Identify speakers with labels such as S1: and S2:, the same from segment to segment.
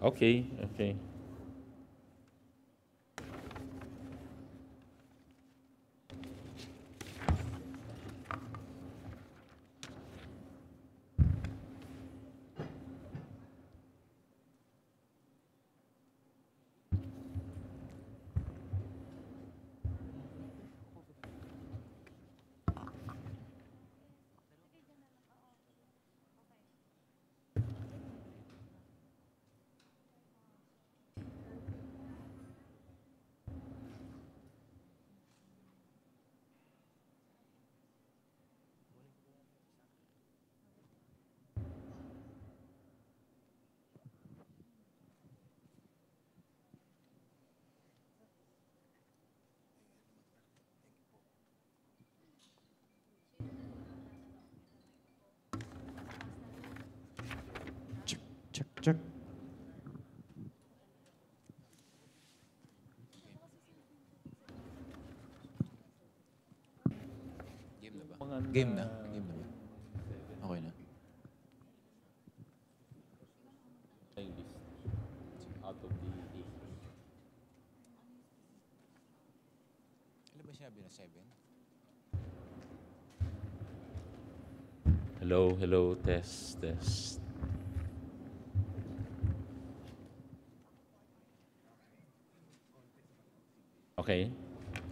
S1: Okay, okay.
S2: Check, check, check.
S3: Game na ba?
S1: Mga
S3: Game na? Game na ba? Okay na.
S1: list out of the eight.
S3: Ano ba sinabi na 7?
S1: Hello, hello, test, test. Okay,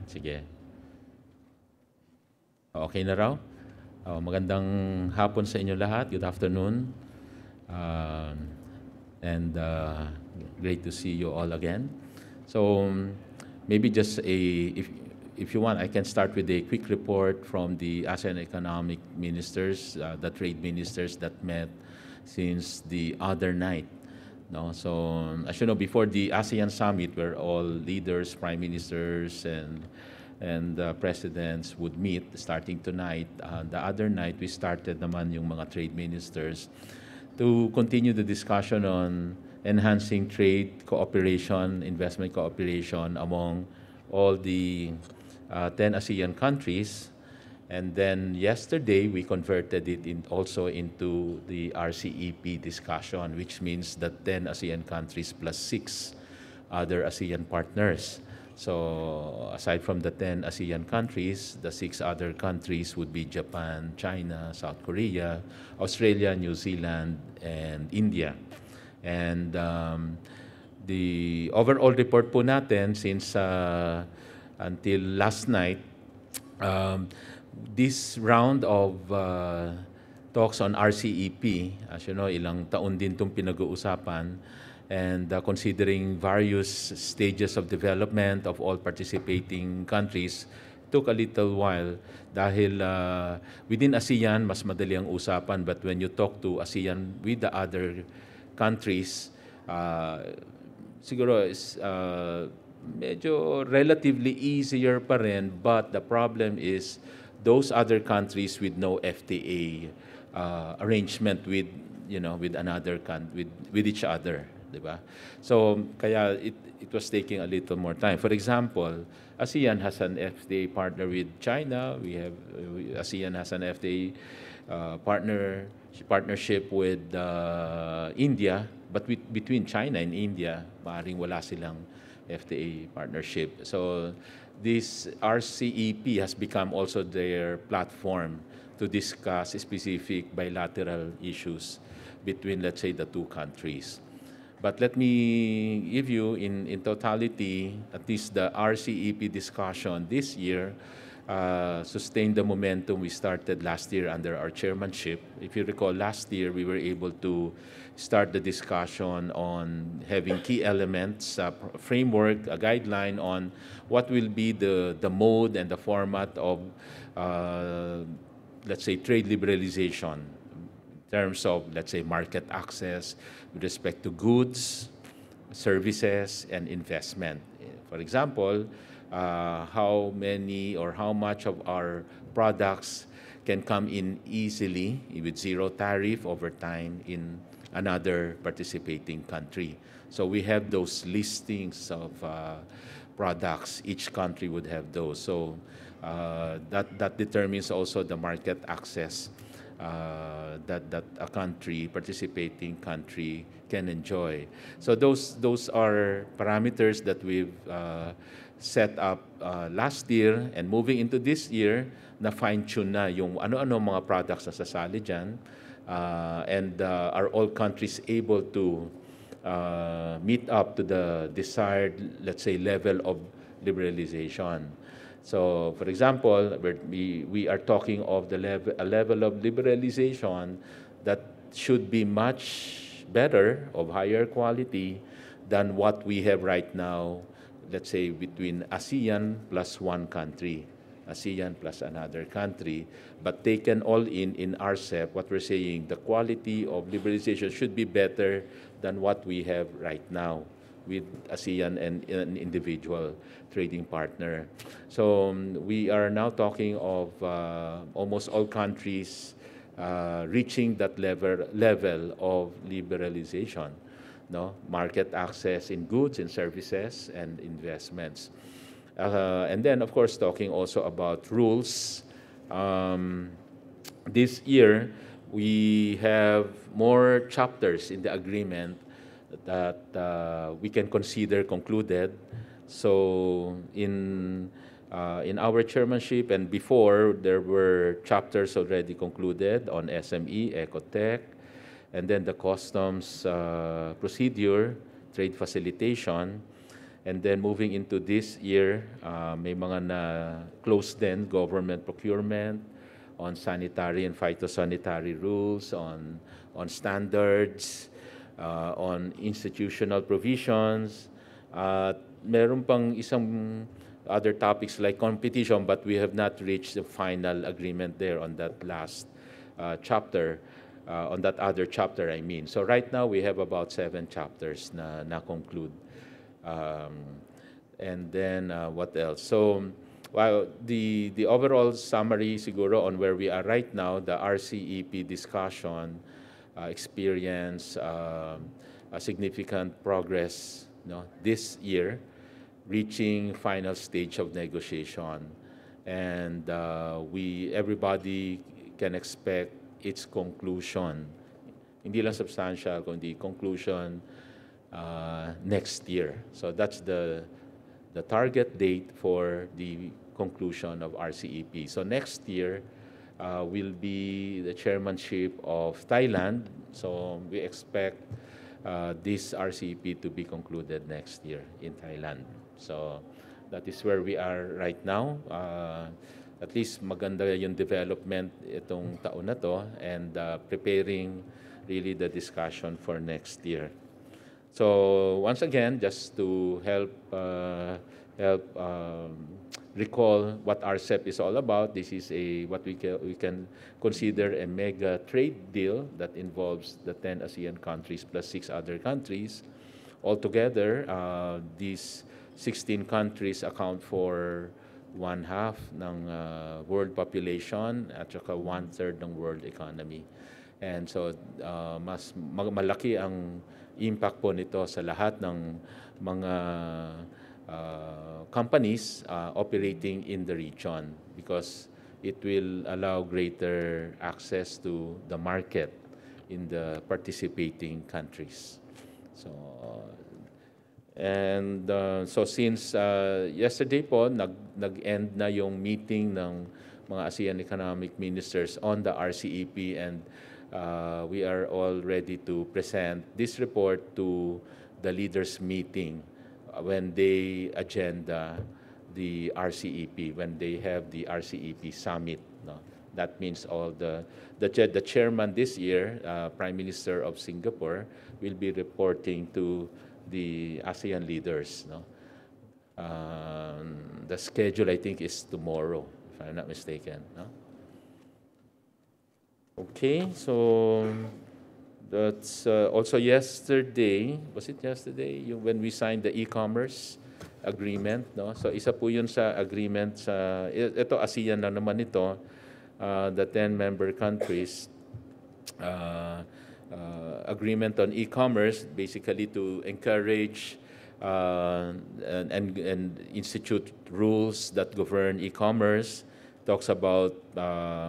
S1: sige. Okay na raw? Magandang hapon sa inyo lahat. Good afternoon. Um, and great to see you all again. So maybe just if you want, I can start with a quick report from the ASEAN economic ministers, the trade ministers that met since the other night. No, so as you know, before the ASEAN summit, where all leaders, prime ministers, and presidents would meet starting tonight. The other night, we started naman yung mga trade ministers to continue the discussion on enhancing trade cooperation, investment cooperation among all the 10 ASEAN countries. And then yesterday, we converted it also into the RCEP discussion, which means that 10 ASEAN countries plus 6 other ASEAN partners. So aside from the 10 ASEAN countries, the 6 other countries would be Japan, China, South Korea, Australia, New Zealand, and India. And the overall report po natin since until last night, this round of talks on RCEP, as you know, ilang taon din itong pinag-uusapan, and considering various stages of development of all participating countries, took a little while dahil within ASEAN, mas madali ang usapan, but when you talk to ASEAN with the other countries, siguro is medyo relatively easier pa rin, but the problem is those other countries with no FTA arrangement with with another with each other, di ba? So kaya it was taking a little more time. For example, ASEAN has an FTA partner with China. We have ASEAN has an FTA partnership with India, but between China and India, maaaring wala silang FTA partnership. So this RCEP has become also their platform to discuss specific bilateral issues between, let's say, the two countries. But let me give you in totality, at least the RCEP discussion this year sustained the momentum we started last year under our chairmanship. If you recall, last year we were able to start the discussion on having key elements, a framework, a guideline on what will be the mode and the format of, let's say, trade liberalization in terms of, let's say, market access with respect to goods, services, and investment. For example, how many or how much of our products can come in easily with zero tariff over time in another participating country. So we have those listings of products. Each country would have those. So that determines also the market access that a country, participating country, can enjoy. So those are parameters that we've set up last year, and moving into this year, na fine-tune na yung ano-ano mga products na sasali dyan, and are all countries able to meet up to the desired, let's say, level of liberalization. So, for example, we are talking of a level of liberalization that should be much better, of higher quality than what we have right now, let's say, between ASEAN plus one country, ASEAN plus another country. But taken all in RCEP, what we're saying, the quality of liberalization should be better than what we have right now with ASEAN and an individual trading partner. So we are now talking of almost all countries reaching that level of liberalization, no? Market access in goods and services and investments. And then, of course, talking also about rules. This year, we have more chapters in the agreement that we can consider concluded. So in our chairmanship and before, there were chapters already concluded on SME, Ecotech, and then the customs procedure, trade facilitation. And then moving into this year, may mga na close din, government procurement, on sanitary and phytosanitary rules, on standards, on institutional provisions. Meron pang isang other topics like competition, but we have not reached the final agreement there on that last chapter, on that other chapter, I mean. So right now, we have about 7 chapters na conclude. And then what else? So, well, the overall summary siguro on where we are right now, the RCEP discussion experience a significant progress, no, this year, reaching final stage of negotiation, and everybody can expect its conclusion. Hindi lang substantial, kundi conclusion next year. So that's the target date for the conclusion of RCEP. So next year will be the chairmanship of Thailand. So we expect this RCEP to be concluded next year in Thailand. So that is where we are right now. At least maganda yung development itong taon na to, and preparing really the discussion for next year. So once again, just to help recall what RCEP is all about, this is what we can consider a mega trade deal that involves the 10 ASEAN countries plus 6 other countries. Altogether, these 16 countries account for 1/2 ng world population at saka 1/3 ng world economy. And so, mas malaki ang impact po nito sa lahat ng mga companies operating in the region, because it will allow greater access to the market in the participating countries. So, and so since yesterday po, nag-end na yung meeting ng mga ASEAN economic ministers on the RCEP, and we are all ready to present this report to the leaders meeting when they agenda the RCEP, when they have the RCEP summit. No? That means all the chairman this year, Prime Minister of Singapore, will be reporting to the ASEAN leaders. No? The schedule, I think, is tomorrow, if I'm not mistaken. No? Okay, so that's also yesterday. Was it yesterday when we signed the e-commerce agreement? No, so isa po yun sa agreement sa ito ASEAN na naman ito, the 10 member countries. Agreement on e-commerce, basically to encourage and institute rules that govern e-commerce, talks about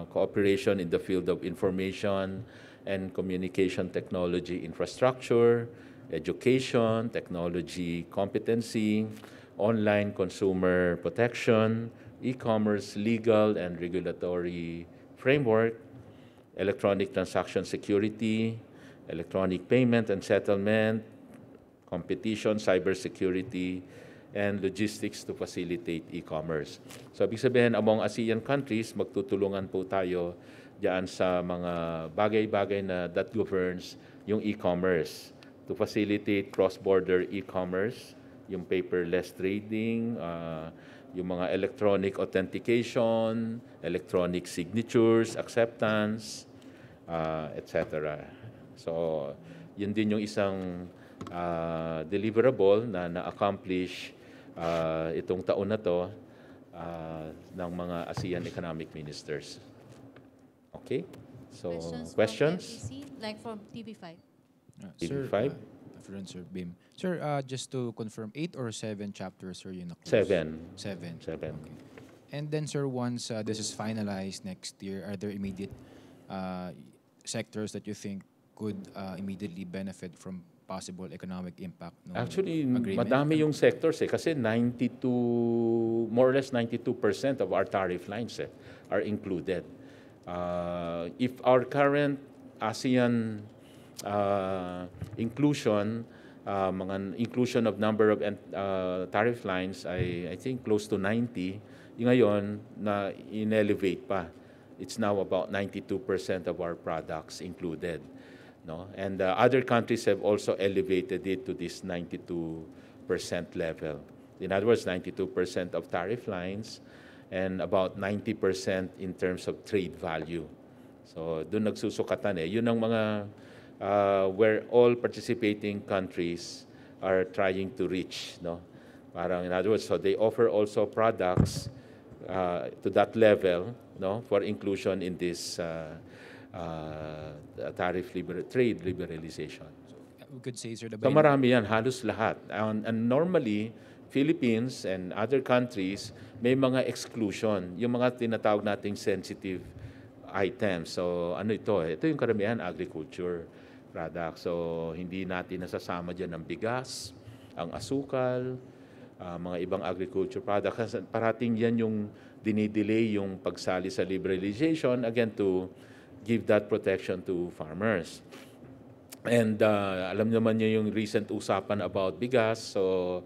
S1: cooperation in the field of information and communication technology infrastructure, education, technology competency, online consumer protection, e-commerce legal and regulatory framework, electronic transaction security, electronic payment and settlement, competition, cybersecurity, and logistics to facilitate e-commerce. So, ibig sabihin, among ASEAN countries, magtutulungan po tayo diyan sa mga bagay-bagay na that governs yung e-commerce to facilitate cross-border e-commerce, yung paperless trading, yung mga electronic authentication, electronic signatures, acceptance, etc. So, yun din yung isang deliverable na na-accomplish itong taon na to ng mga ASEAN economic ministers. Okay? So, questions?
S4: From FEC, like from TV5.
S1: TV5?
S3: Afternoon, Sir Bim. Sir, just to confirm, 8 or 7 chapters, sir, yun na-close?
S1: 7.
S3: 7.
S1: 7.
S3: Okay. And then, sir, once this is finalized next year, are there immediate sectors that you think could immediately benefit from possible economic impact?
S1: Actually,
S3: agreement?
S1: madami yung sectors kasi 92, more or less 92% of our tariff lines are included. If our current ASEAN inclusion, mga inclusion of number of tariff lines, I think close to 90, ngayon na in-elevate pa. It's now about 92% of our products included. No? And other countries have also elevated it to this 92% level. In other words, 92% of tariff lines and about 90% in terms of trade value. So, doon nagsusukatan Yun ang mga where all participating countries are trying to reach. No? Parang, in other words, so they offer also products to that level, no, for inclusion in this trade liberalization.
S3: We could say, sir,
S1: So marami yan, halos lahat. And normally, Philippines and other countries, may mga exclusion, yung mga tinatawag nating sensitive items. So ano ito? Ito yung karamihan, agriculture products. So hindi natin nasasama dyan ang bigas, ang asukal, mga ibang agriculture products. Kasi parating yan yung dinidelay yung pagsali sa liberalization, again, to give that protection to farmers. And alam naman niyo yung recent usapan about bigas. So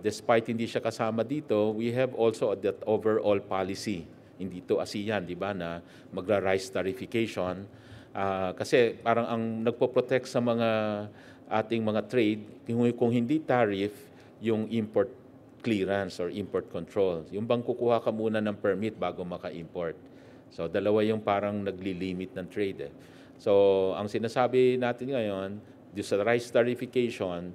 S1: despite hindi siya kasama dito, we have also that overall policy. Hindi to ASEAN, di ba, na magra-rice tarification. Kasi parang ang nagpo-protect sa mga ating mga trade, kung hindi tariff, yung import clearance or import control. Yung bang kukuha ka muna ng permit bago maka-import. So dalawa yung parang nagli-limit ng trade. So ang sinasabi natin ngayon, sa rice tarification,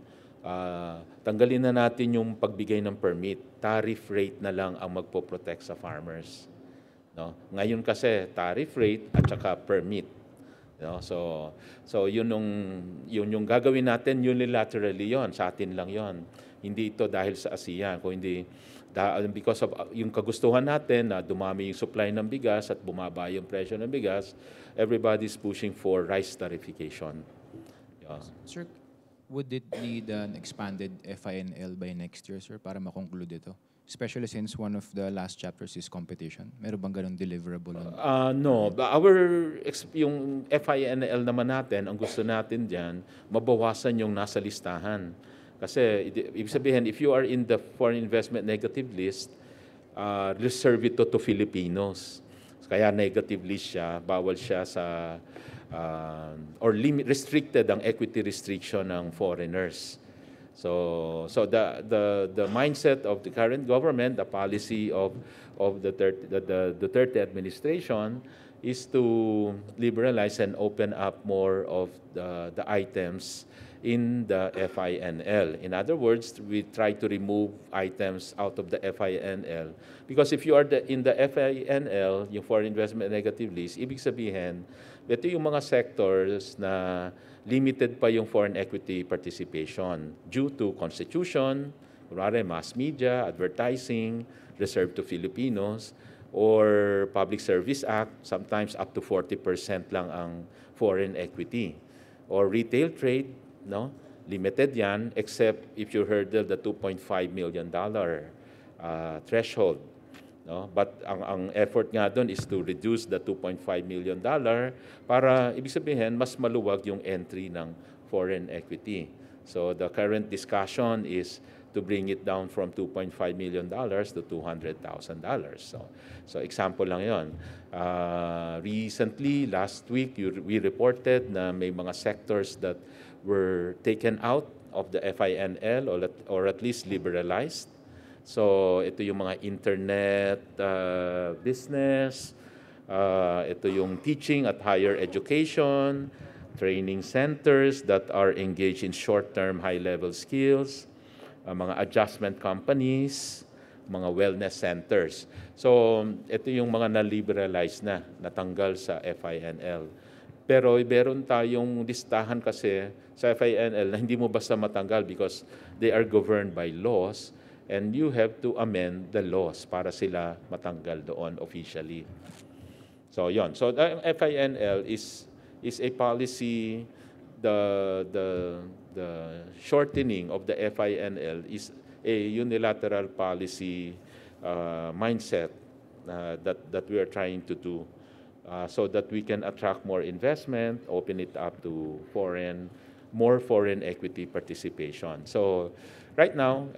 S1: tanggalin na natin yung pagbigay ng permit. Tariff rate na lang ang magpo-protect sa farmers. No? Ngayon kasi tariff rate at saka permit. No? So yun yung gagawin natin unilaterally yon, sa atin lang yon. Hindi ito dahil sa ASEAN, kung hindi because of yung kagustuhan natin na dumami yung supply ng bigas at bumaba yung presyo ng bigas, everybody's pushing for rice tarification. Yeah.
S3: Sir, would it need an expanded FINL by next year, sir, para makonclude ito? Especially since one of the last chapters is competition. Meron bang ganun deliverable?
S1: No. Yung FINL naman natin, ang gusto natin dyan, mabawasan yung nasa listahan. Kasi, ibig sabihin, if you are in the foreign investment negative list, reserve ito to Filipinos. Kaya negative list siya, bawal siya sa, restricted ang equity restriction ng foreigners. So the mindset of the current government, the policy of the Duterte administration is to liberalize and open up more of the items in the FINL. In other words, we try to remove items out of the FINL. Because if you are in the FINL, yung foreign investment negative list, ibig sabihin, ito yung mga sectors na limited pa yung foreign equity participation due to constitution, mass media, advertising, reserved to Filipinos, or Public Service Act, sometimes up to 40% lang ang foreign equity. Or retail trade, no? Limited yan, except if you hurdle the $2.5 million threshold. No? But ang effort nga doon is to reduce the $2.5 million para, ibig sabihin, mas maluwag yung entry ng foreign equity. So the current discussion is to bring it down from $2.5 million to $200,000. So example lang yon. Recently, last week, we reported na may mga sectors that were taken out of the FINL or at least liberalized. So ito yung mga internet business, ito yung teaching at higher education, training centers that are engaged in short-term high-level skills, mga adjustment companies, mga wellness centers. So ito yung mga na-liberalize na, natanggal sa FINL. Pero meron tayong listahan kasi sa FINL na hindi mo basta matanggal because they are governed by laws and you have to amend the laws para sila matanggal doon officially. So yon. So the FINL is a policy, the shortening of the FINL is a unilateral policy mindset that we are trying to do. So that we can attract more investment, open it up to more foreign equity participation. So right now,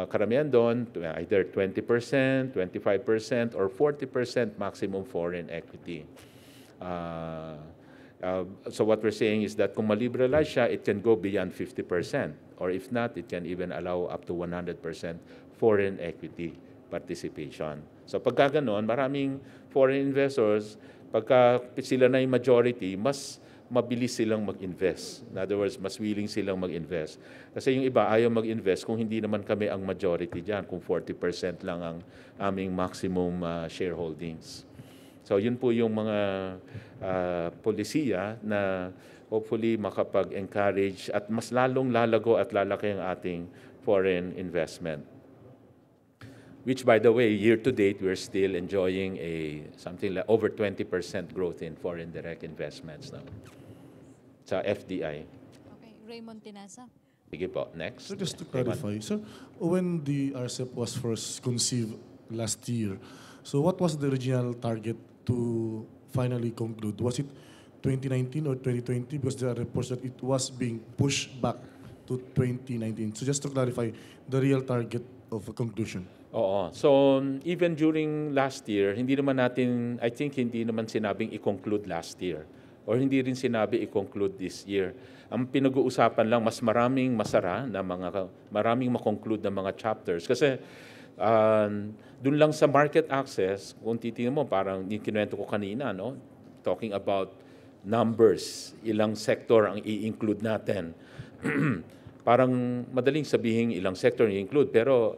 S1: karamihan doon, either 20%, 25%, or 40% maximum foreign equity. So what we're saying is that kung maliberalize siya, it can go beyond 50%. Or if not, it can even allow up to 100% foreign equity participation. So pagka ganon, maraming foreign investors, pagka sila na yung majority, mas mabilis silang mag-invest. In other words, mas willing silang mag-invest. Kasi yung iba ayaw mag-invest kung hindi naman kami ang majority dyan, kung 40% lang ang aming maximum shareholdings. So yun po yung mga polisiya na hopefully makapag-encourage at mas lalong lalago at lalaki ang ating foreign investment. Which, by the way, year to date, we're still enjoying something like over 20% growth in foreign direct investments now sa FDI.
S4: Okay, Raymond Tinasa.
S1: Sige po, next.
S2: So just to clarify, so when the RCEP was first conceived last year, so what was the original target to finally conclude? Was it 2019 or 2020? Because there are reports that it was being pushed back to 2019. So just to clarify, the real target of a conclusion.
S1: Oo. So even during last year, hindi naman sinabing i-conclude last year. Or hindi rin sinabi i-conclude this year. Ang pinag-uusapan lang, mas maraming maraming makonclude na mga chapters. Kasi dun lang sa market access, kung titingnan mo, parang yung kinuwento ko kanina, no? Talking about numbers, ilang sector ang i-include natin. Parang madaling sabihin ilang sector i-include, pero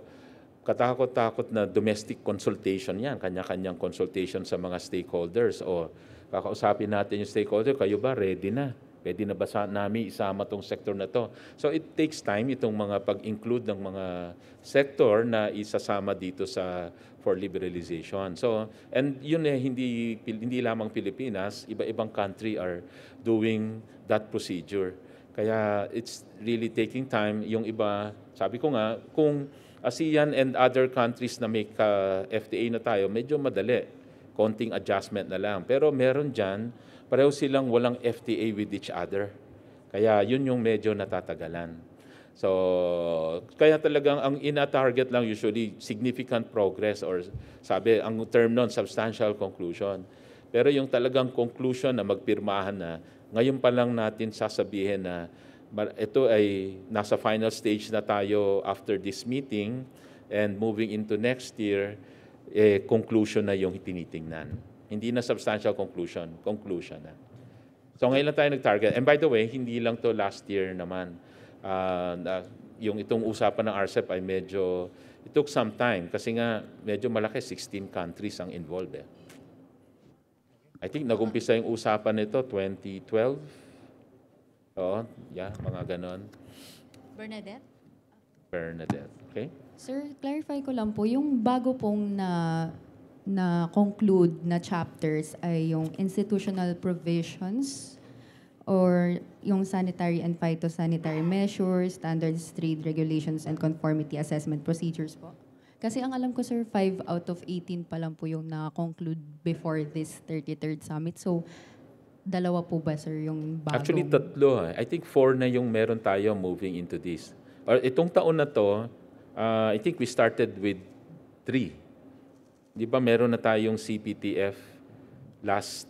S1: katakot-takot na domestic consultation yan, kanya-kanyang consultation sa mga stakeholders o kakausapin natin yung stakeholder, kayo ba ready na? Pwede na ba namin isama tong sector na to? So it takes time itong mga pag-include ng mga sector na isasama dito for liberalization. So and yun hindi lamang Pilipinas, iba-ibang country are doing that procedure. Kaya it's really taking time. Yung iba, sabi ko nga, kung ASEAN and other countries na may FTA na tayo, medyo madali. Konting adjustment na lang. Pero meron dyan, pareho silang walang FTA with each other. Kaya yun yung medyo natatagalan. So, kaya talagang ang ina-target lang usually significant progress or sabi, ang term nun, substantial conclusion. Pero yung talagang conclusion na magpirmahan na, ngayon pa lang natin sasabihin na ito ay nasa final stage na tayo after this meeting and moving into next year, conclusion na yung tinitingnan. Hindi na substantial conclusion na. So ngayon lang tayo nag-target. And by the way, hindi lang to last year naman. Yung itong usapan ng RCEP ay medyo, it took some time kasi nga medyo malaki, 16 countries ang involved. I think nag-umpisa yung usapan nito 2012. Oo, mga ganon.
S4: Bernadette?
S1: Bernadette, okay?
S5: Sir, clarify ko lang po, yung bago pong na na conclude na chapters ay yung institutional provisions or yung sanitary and phytosanitary measures, standards, trade regulations, and conformity assessment procedures po? Kasi ang alam ko, sir, 5 out of 18 pa lang po yung na-conclude before this 33rd summit. So, dalawa po ba, sir, yung bagong?
S1: Actually, tatlo. I think 4 na yung meron tayo moving into this. Or itong taon na to, I think we started with 3. Di ba meron na tayong CPTF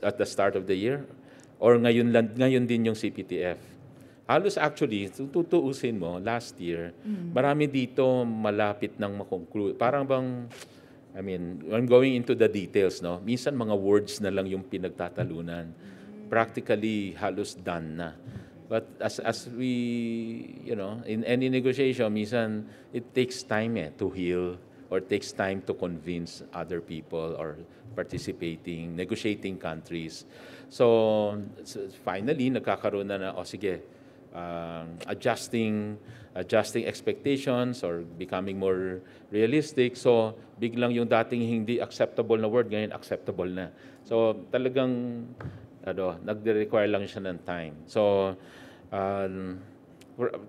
S1: at the start of the year? Or ngayon din yung CPTF? Halos actually, tutuusin mo, last year, marami dito malapit nang makonclude. Parang bang, I'm going into the details, no? Minsan mga words na lang yung pinagtatalunan. Practically, halos done na. But as we, in any negotiation, minsan it takes time to heal, or takes time to convince other people or negotiating countries. So finally, nagkakaroon na sige, adjusting expectations or becoming more realistic. So biglang yung dating hindi acceptable na word, ngayon acceptable na. So talagang nagre-require lang siya ng time. So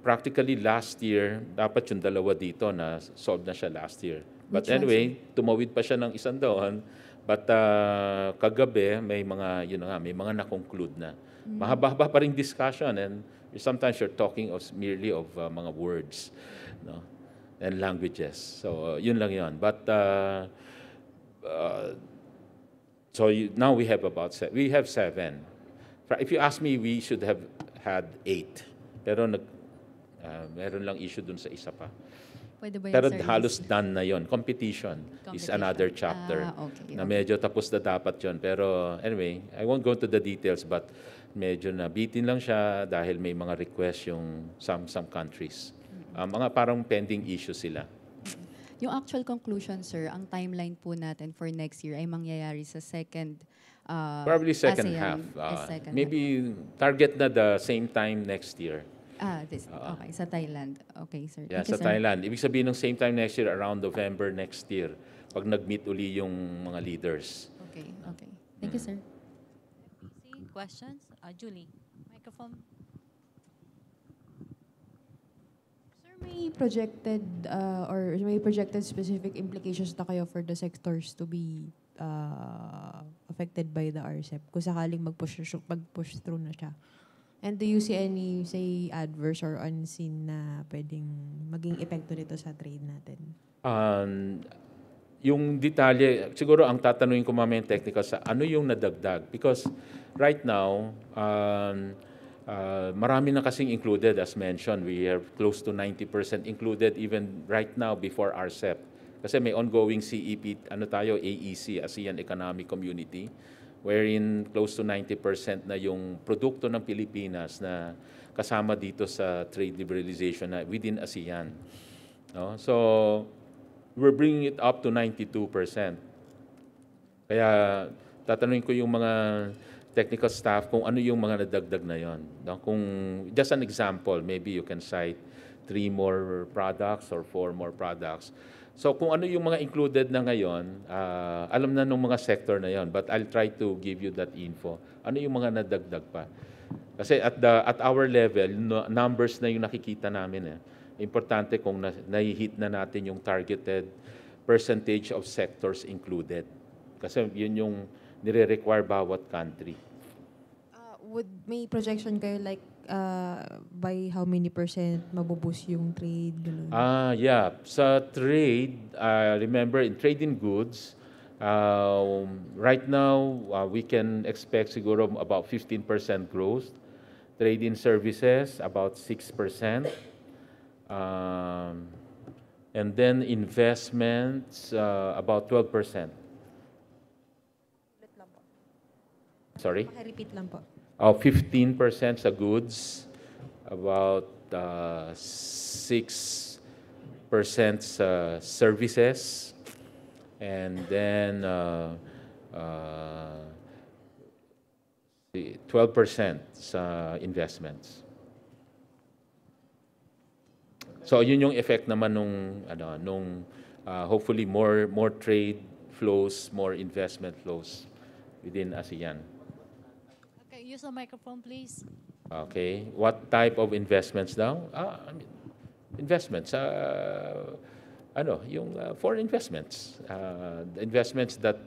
S1: practically last year, dapat yung dalawa dito na solve na siya last year. But anyway, tumawid pa siya ng isang taon. But kagabi, may mga na-conclude na. Mahaba-haba pa rin discussion, and sometimes you're talking merely of mga words, no? And languages. So yun lang yun. But now we have we have 7. If you ask me, we should have had 8. Pero meron lang issue dun sa isa pa.
S5: Pwede ba yun,
S1: Pero
S5: sir?
S1: halos done na yon. Competition is another chapter
S5: Okay.
S1: na medyo tapos na dapat yon. Pero anyway, I won't go into the details, but medyo nabitin lang siya dahil may mga request yung some countries. Mga parang pending issue sila.
S5: Yung actual conclusion, sir, ang timeline po natin for next year ay mangyayari sa second
S1: Probably second
S5: ASEAN,
S1: half.
S5: second
S1: Maybe target na the same time next year.
S5: Okay, sa Thailand. Okay, sir.
S1: Yeah,
S5: Thank you,
S1: sa
S5: sir.
S1: Thailand. Ibig sabihin ng same time next year, around November next year, pag nag-meet uli yung mga leaders.
S5: Okay. Thank you, sir.
S4: See questions? Julie, microphone.
S6: Sir, may projected specific implications na kayo for the sectors to be affected by the RCEP kung sakaling mag-push through na siya? And do you see any, say, adverse or unseen na pwedeng maging epekto nito sa trade natin?
S1: Yung detalye, siguro ang tatanungin ko mamaya yung technical sa ano yung nadagdag. Because right now, marami na kasing included, as mentioned. We are close to 90% included even right now before RCEP. Kasi may ongoing CEP, AEC, ASEAN Economic Community, wherein close to 90% na yung produkto ng Pilipinas na kasama dito sa trade liberalization na within ASEAN. No? So, we're bringing it up to 92%. Kaya, tatanungin ko yung mga technical staff kung ano yung mga nadagdag na yon. No? Kung, just an example, maybe you can cite 3 more products or 4 more products. So kung ano yung mga included na ngayon, alam na nung mga sector na yon, but I'll try to give you that info. Ano yung mga nadagdag pa? Kasi at our level, numbers na yung nakikita namin. Importante kung na-hit na natin yung targeted percentage of sectors included. Kasi yun yung nire-require bawat country.
S6: May projection kayo like by how many percent mabuboost yung trade? Ganun?
S1: Yeah. Sa trade, remember in trade in goods, right now we can expect siguro about 15% growth. Trade in services, about 6%. And then investments, about 12%. Sorry?
S6: Paki-repeat lang po.
S1: 15% sa goods, about 6% sa services, and then 12% sa investments. So yun yung effect naman nung hopefully more trade flows, more investment flows within ASEAN.
S4: Okay, use the microphone, please.
S1: Okay, what type of investments daw? Investments, foreign investments. The investments that,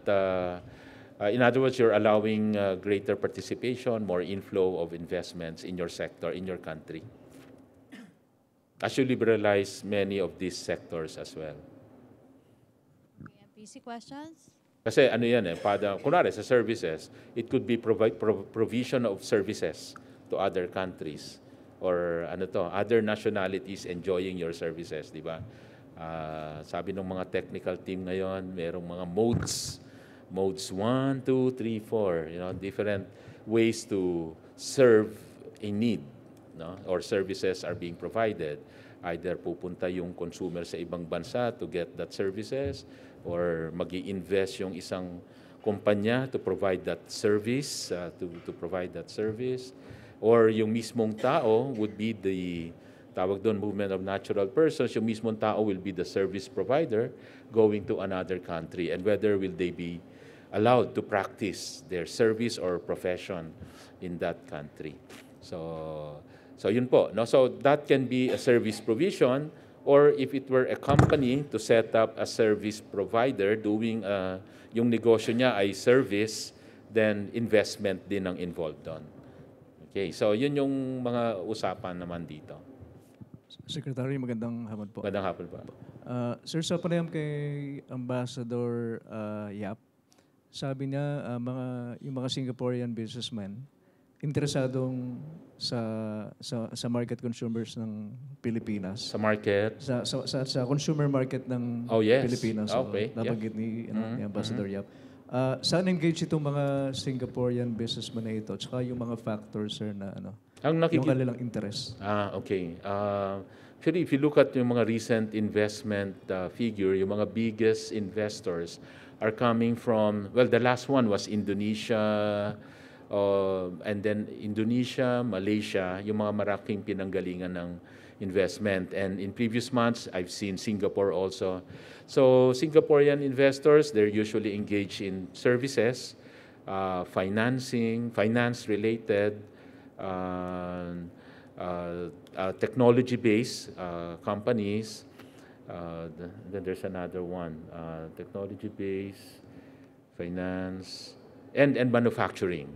S1: in other words, you're allowing greater participation, more inflow of investments in your sector, in your country. As you liberalize many of these sectors as well.
S4: Okay, MPC questions?
S1: Kasi ano yan kunwari sa services, it could be provision of services to other countries or other nationalities enjoying your services, di ba? Sabi ng mga technical team ngayon, merong mga modes 1, 2, 3, 4, different ways to serve a need, no? Or services are being provided. Either pupunta yung consumer sa ibang bansa to get that services, or mag-i-invest yung isang kumpanya to provide that service, to provide that service, or yung mismong tao would be the tawag doon movement of natural persons, yung mismong tao will be the service provider going to another country, and whether will they be allowed to practice their service or profession in that country. So yun po, no? So that can be a service provision, or if it were a company to set up a service provider doing yung negosyo niya ay service, then investment din ang involved doon. Okay, so yun yung mga usapan naman dito.
S7: Secretary, magandang hapon po.
S1: Magandang hapon po.
S7: Sir, sa panayam kay Ambassador Yap, sabi niya yung mga Singaporean businessmen interesadong sa market consumers ng Pilipinas.
S1: Sa market?
S7: Sa consumer market ng
S1: yes.
S7: Pilipinas.
S1: Okay.
S7: Nabanggit ni Ambassador Yap. Saan engage itong mga Singaporean businessmen na ito? Tsaka yung mga factors, sir, na yung kanilang interest.
S1: Okay. Actually, if you look at yung mga recent investment figure, yung mga biggest investors are coming from, well, the last one was Indonesia, and then Indonesia, Malaysia, yung mga maraking pinanggalingan ng investment. And in previous months, I've seen Singapore also. So Singaporean investors, they're usually engaged in services, financing, finance-related, technology-based companies. Then there's another one, technology-based, finance, and manufacturing.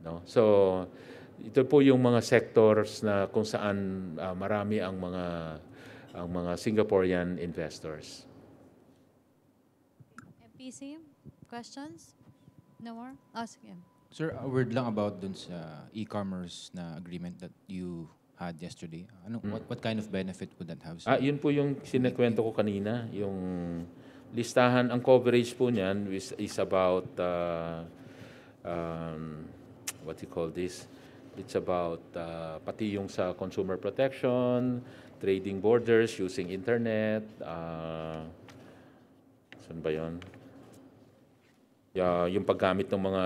S1: No? So ito po yung mga sectors na kung saan marami ang mga Singaporean investors.
S4: MPC, questions? No more? Sige.
S3: Sir, a word lang about dun sa e-commerce na agreement that you had yesterday. What kind of benefit would that have, sir?
S1: Yun po yung sinakwento ko kanina, yung listahan, ang coverage po niyan is about what you call this? It's about pati yung sa consumer protection, trading borders, using internet, saan ba yun? Yung paggamit ng mga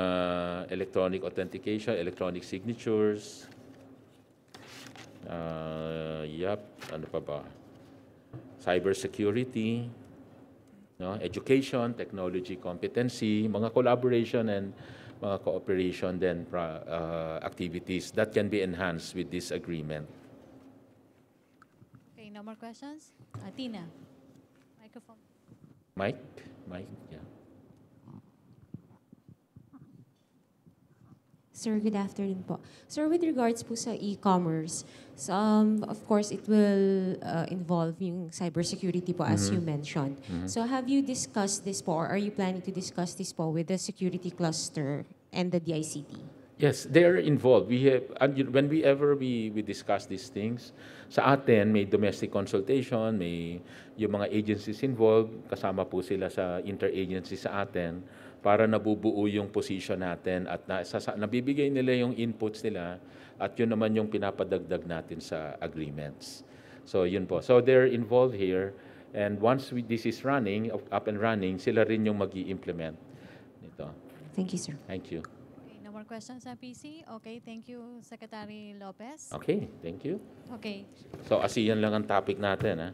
S1: electronic authentication, electronic signatures. Ano pa ba? Cybersecurity, no? Education, technology competency, mga collaboration and mga cooperation then activities that can be enhanced with this agreement.
S4: Okay, no more questions? Tina, microphone.
S1: Mike, yeah.
S8: Sir, good afternoon po. Sir, with regards po sa e-commerce, of course, it will involve yung cybersecurity po, as you mentioned. So have you discussed this po, or are you planning to discuss this po with the security cluster and the DICT?
S1: Yes, they are involved. We have, whenever we discuss these things, sa atin may domestic consultation, may yung mga agencies involved, kasama po sila sa interagency sa atin, para nabubuo yung position natin at nabibigay nila yung inputs nila at yun naman yung pinapadagdag natin sa agreements. So yun po. So they're involved here, and once this is running, up and running, sila rin yung mag-i-implement nito.
S8: Thank you, sir.
S1: Thank you.
S4: Okay, no more questions, MPC? Okay, thank you, Secretary Lopez.
S1: Okay, thank you.
S4: Okay.
S1: So ASEAN lang ang topic natin, ha?